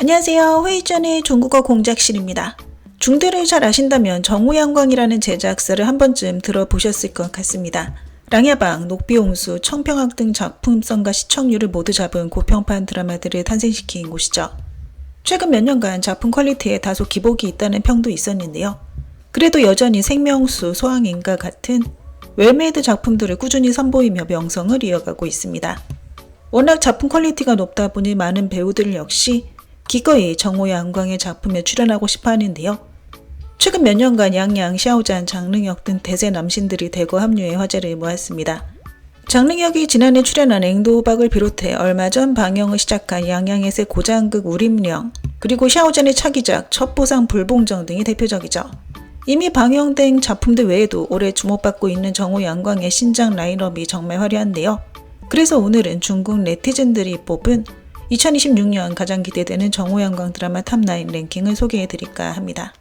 안녕하세요. 회의 전에 중국어 공작실입니다. 중대를 잘 아신다면 정우양광이라는 제작사를 한 번쯤 들어보셨을 것 같습니다. 랑야방, 녹비홍수, 청평학 등 작품성과 시청률을 모두 잡은 고평판 드라마들을 탄생시킨 곳이죠. 최근 몇 년간 작품 퀄리티에 다소 기복이 있다는 평도 있었는데요. 그래도 여전히 생명수, 소왕인과 같은 웰메이드 작품들을 꾸준히 선보이며 명성을 이어가고 있습니다. 워낙 작품 퀄리티가 높다 보니 많은 배우들 역시 기꺼이 정우양광의 작품에 출연하고 싶어 하는데요. 최근 몇 년간 양양, 샤오잔, 장릉혁 등 대세 남신들이 대거 합류해 화제를 모았습니다. 장릉혁이 지난해 출연한 앵도호박을 비롯해 얼마 전 방영을 시작한 양양에서의 고장극 우림령, 그리고 샤오잔의 차기작 첩보상 불봉정 등이 대표적이죠. 이미 방영된 작품들 외에도 올해 주목받고 있는 정우양광의 신작 라인업이 정말 화려한데요. 그래서 오늘은 중국 네티즌들이 뽑은 2026년 가장 기대되는 정우양광 드라마 탑9 랭킹을 소개해드릴까 합니다.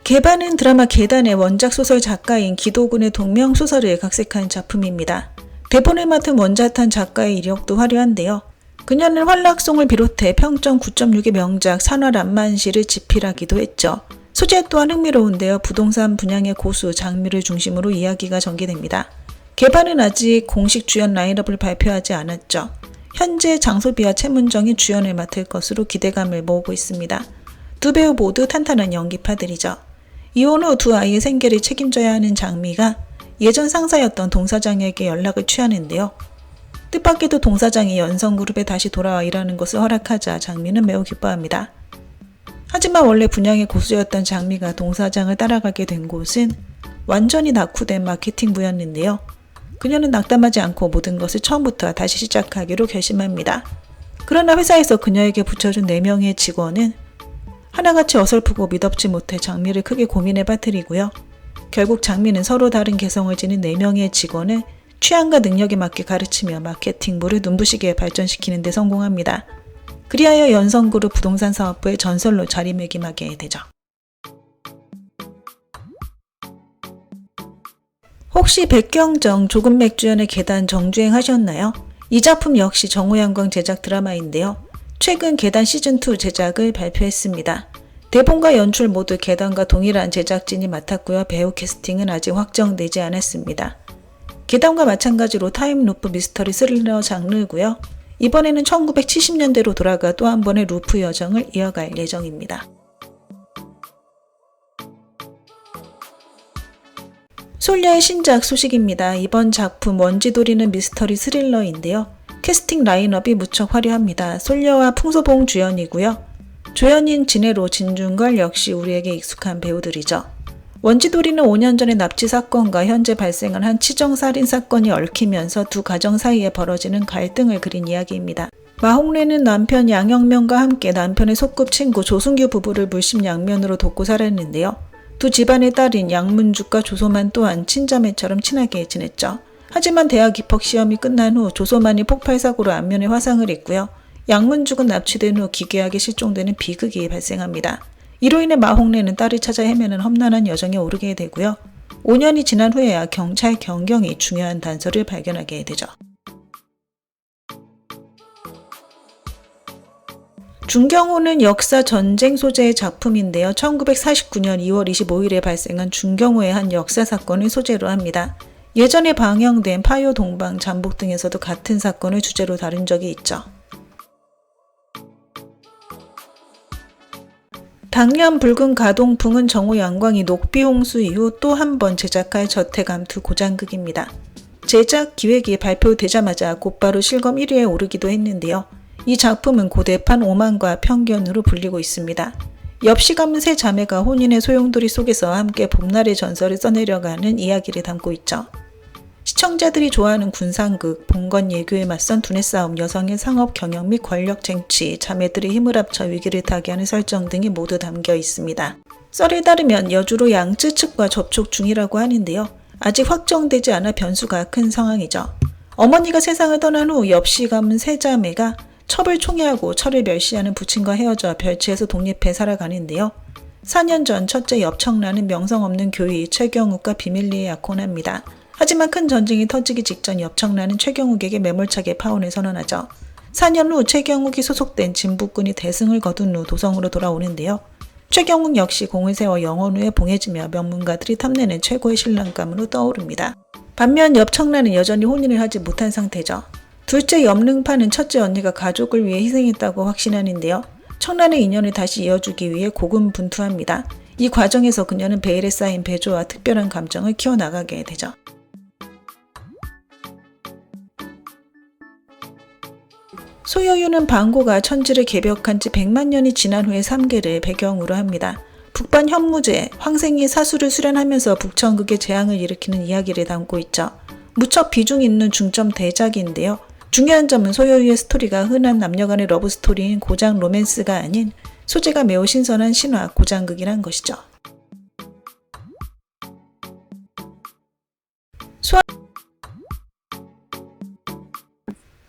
개반은 드라마 계단의 원작 소설 작가인 기도군의 동명 소설을 각색한 작품입니다. 대본을 맡은 원자탄 작가의 이력도 화려한데요. 그녀는 활락송을 비롯해 평점 9.6의 명작 산화람만시를 집필하기도 했죠. 소재 또한 흥미로운데요. 부동산 분양의 고수 장미를 중심으로 이야기가 전개됩니다. 개반은 아직 공식 주연 라인업을 발표하지 않았죠. 현재 장소비와 최문정이 주연을 맡을 것으로 기대감을 모으고 있습니다. 두 배우 모두 탄탄한 연기파들이죠. 이혼 후 두 아이의 생계를 책임져야 하는 장미가 예전 상사였던 동사장에게 연락을 취하는데요. 뜻밖에도 동사장이 연성그룹에 다시 돌아와 일하는 것을 허락하자 장미는 매우 기뻐합니다. 하지만 원래 분양의 고수였던 장미가 동사장을 따라가게 된 곳은 완전히 낙후된 마케팅부였는데요. 그녀는 낙담하지 않고 모든 것을 처음부터 다시 시작하기로 결심합니다. 그러나 회사에서 그녀에게 붙여준 4명의 직원은 하나같이 어설프고 미덥지 못해 장미를 크게 고민에 빠뜨리고요. 결국 장미는 서로 다른 개성을 지닌 4명의 직원을 취향과 능력에 맞게 가르치며 마케팅부를 눈부시게 발전시키는 데 성공합니다. 그리하여 연성그룹 부동산 사업부의 전설로 자리매김하게 되죠. 혹시 백경정, 조금맥 주연의 계단 정주행 하셨나요? 이 작품 역시 정우양광 제작 드라마인데요. 최근 계단 시즌2 제작을 발표했습니다. 대본과 연출 모두 계단과 동일한 제작진이 맡았고요. 배우 캐스팅은 아직 확정되지 않았습니다. 계단과 마찬가지로 타임루프 미스터리 스릴러 장르고요. 이번에는 1970년대로 돌아가 또 한 번의 루프 여정을 이어갈 예정입니다. 솔려의 신작 소식입니다. 이번 작품 원지돌이는 미스터리 스릴러인데요. 캐스팅 라인업이 무척 화려합니다. 솔려와 풍소봉 주연이고요. 조연인 진해로, 진중걸 역시 우리에게 익숙한 배우들이죠. 원지돌이는 5년 전의 납치 사건과 현재 발생한 한 치정살인 사건이 얽히면서 두 가정 사이에 벌어지는 갈등을 그린 이야기입니다. 마홍래는 남편 양영명과 함께 남편의 소꿉친구 조승규 부부를 물심양면으로 돕고 살았는데요. 두 집안의 딸인 양문죽과 조소만 또한 친자매처럼 친하게 지냈죠. 하지만 대학 입학 시험이 끝난 후 조소만이 폭발사고로 안면에 화상을 입고요. 양문죽은 납치된 후 기괴하게 실종되는 비극이 발생합니다. 이로 인해 마홍래는 딸을 찾아 헤매는 험난한 여정에 오르게 되고요. 5년이 지난 후에야 경찰 경경이 중요한 단서를 발견하게 되죠. 중경호는 역사 전쟁 소재의 작품인데요. 1949년 2월 25일에 발생한 중경호의 한 역사 사건을 소재로 합니다. 예전에 방영된 파요 동방 잠복 등에서도 같은 사건을 주제로 다룬 적이 있죠. 당년 붉은 가동풍은 정우양광이 녹비홍수 이후 또 한 번 제작할 저태감투 고장극입니다. 제작 기획이 발표되자마자 곧바로 실검 1위에 오르기도 했는데요. 이 작품은 고대판 오만과 편견으로 불리고 있습니다. 엽시 가문 세 자매가 혼인의 소용돌이 속에서 함께 봄날의 전설을 써내려가는 이야기를 담고 있죠. 시청자들이 좋아하는 군상극, 봉건 예교에 맞선 두뇌 싸움, 여성의 상업 경영 및 권력 쟁취, 자매들의 힘을 합쳐 위기를 타개하는 설정 등이 모두 담겨 있습니다. 썰에 따르면 여주로 양쯔 측과 접촉 중이라고 하는데요. 아직 확정되지 않아 변수가 큰 상황이죠. 어머니가 세상을 떠난 후 엽시 가문 세 자매가 첩을 총애하고 철을 멸시하는 부친과 헤어져 별지에서 독립해 살아가는데요. 4년 전 첫째 엽청라는 명성 없는 교위 최경욱과 비밀리에 약혼합니다. 하지만 큰 전쟁이 터지기 직전 엽청란은 최경욱에게 매몰차게 파혼을 선언하죠. 4년 후 최경욱이 소속된 진북군이 대승을 거둔 후 도성으로 돌아오는데요. 최경욱 역시 공을 세워 영원후에 봉해지며 명문가들이 탐내는 최고의 신랑감으로 떠오릅니다. 반면 엽청란은 여전히 혼인을 하지 못한 상태죠. 둘째 엽능파는 첫째 언니가 가족을 위해 희생했다고 확신하는데요. 청란의 인연을 다시 이어주기 위해 고군분투합니다. 이 과정에서 그녀는 베일에 쌓인 배조와 특별한 감정을 키워나가게 되죠. 소여유는 방고가 천지를 개벽한 지 100만 년이 지난 후의 삼계를 배경으로 합니다. 북반 현무제, 황생이 사수를 수련하면서 북천극의 재앙을 일으키는 이야기를 담고 있죠. 무척 비중 있는 중점 대작인데요. 중요한 점은 소여유의 스토리가 흔한 남녀간의 러브 스토리인 고장 로맨스가 아닌 소재가 매우 신선한 신화 고장극이란 것이죠.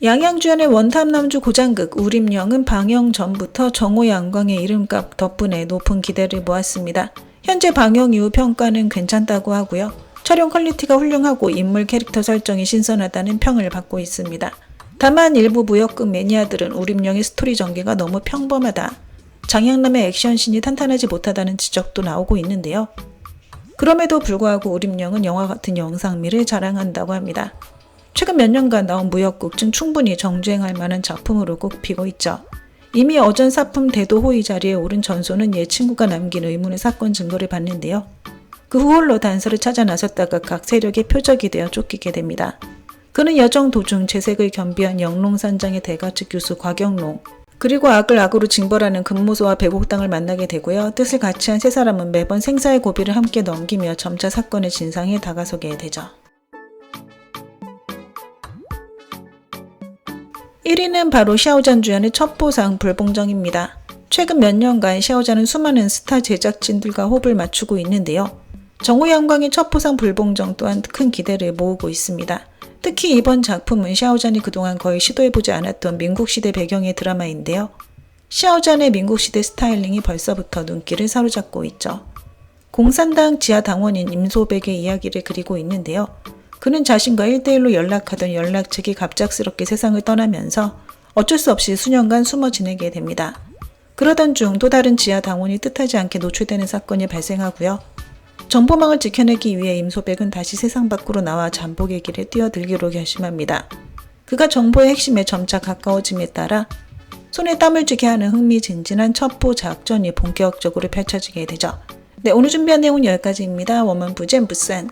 양양주연의 원탑남주 고장극 우림령은 방영 전부터 정호양광의 이름값 덕분에 높은 기대를 모았습니다. 현재 방영 이후 평가는 괜찮다고 하고요. 촬영 퀄리티가 훌륭하고 인물 캐릭터 설정이 신선하다는 평을 받고 있습니다. 다만 일부 무역극 매니아들은 우림령의 스토리 전개가 너무 평범하다, 장양남의 액션씬이 탄탄하지 못하다는 지적도 나오고 있는데요. 그럼에도 불구하고 우림령은 영화 같은 영상미를 자랑한다고 합니다. 최근 몇 년간 나온 무역극 중 충분히 정주행할 만한 작품으로 꼽히고 있죠. 이미 어전사품 대도호의 자리에 오른 전소는 옛 친구가 남긴 의문의 사건 증거를 받는데요. 그 후 홀로 단서를 찾아 나섰다가 각 세력의 표적이 되어 쫓기게 됩니다. 그는 여정 도중 재색을 겸비한 영롱산장의 대가측 교수 곽영롱, 그리고 악을 악으로 징벌하는 금모소와 백옥당을 만나게 되고요. 뜻을 같이 한 세 사람은 매번 생사의 고비를 함께 넘기며 점차 사건의 진상에 다가서게 되죠. 1위는 바로 샤오잔 주연의 첩보상 불봉정입니다. 최근 몇 년간 샤오잔은 수많은 스타 제작진들과 호흡을 맞추고 있는데요. 정호양광의 첩보상 불봉정 또한 큰 기대를 모으고 있습니다. 특히 이번 작품은 샤오잔이 그동안 거의 시도해보지 않았던 민국시대 배경의 드라마인데요. 샤오잔의 민국시대 스타일링이 벌써부터 눈길을 사로잡고 있죠. 공산당 지하 당원인 임소백의 이야기를 그리고 있는데요. 그는 자신과 1대1로 연락하던 연락책이 갑작스럽게 세상을 떠나면서 어쩔 수 없이 수년간 숨어 지내게 됩니다. 그러던 중 또 다른 지하 당원이 뜻하지 않게 노출되는 사건이 발생하고요. 정보망을 지켜내기 위해 임소백은 다시 세상 밖으로 나와 잠복의 길에 뛰어들기로 결심합니다. 그가 정보의 핵심에 점차 가까워짐에 따라 손에 땀을 쥐게 하는 흥미진진한 첩보 작전이 본격적으로 펼쳐지게 되죠. 네, 오늘 준비한 내용은 여기까지입니다. 워먼 부젠 부산.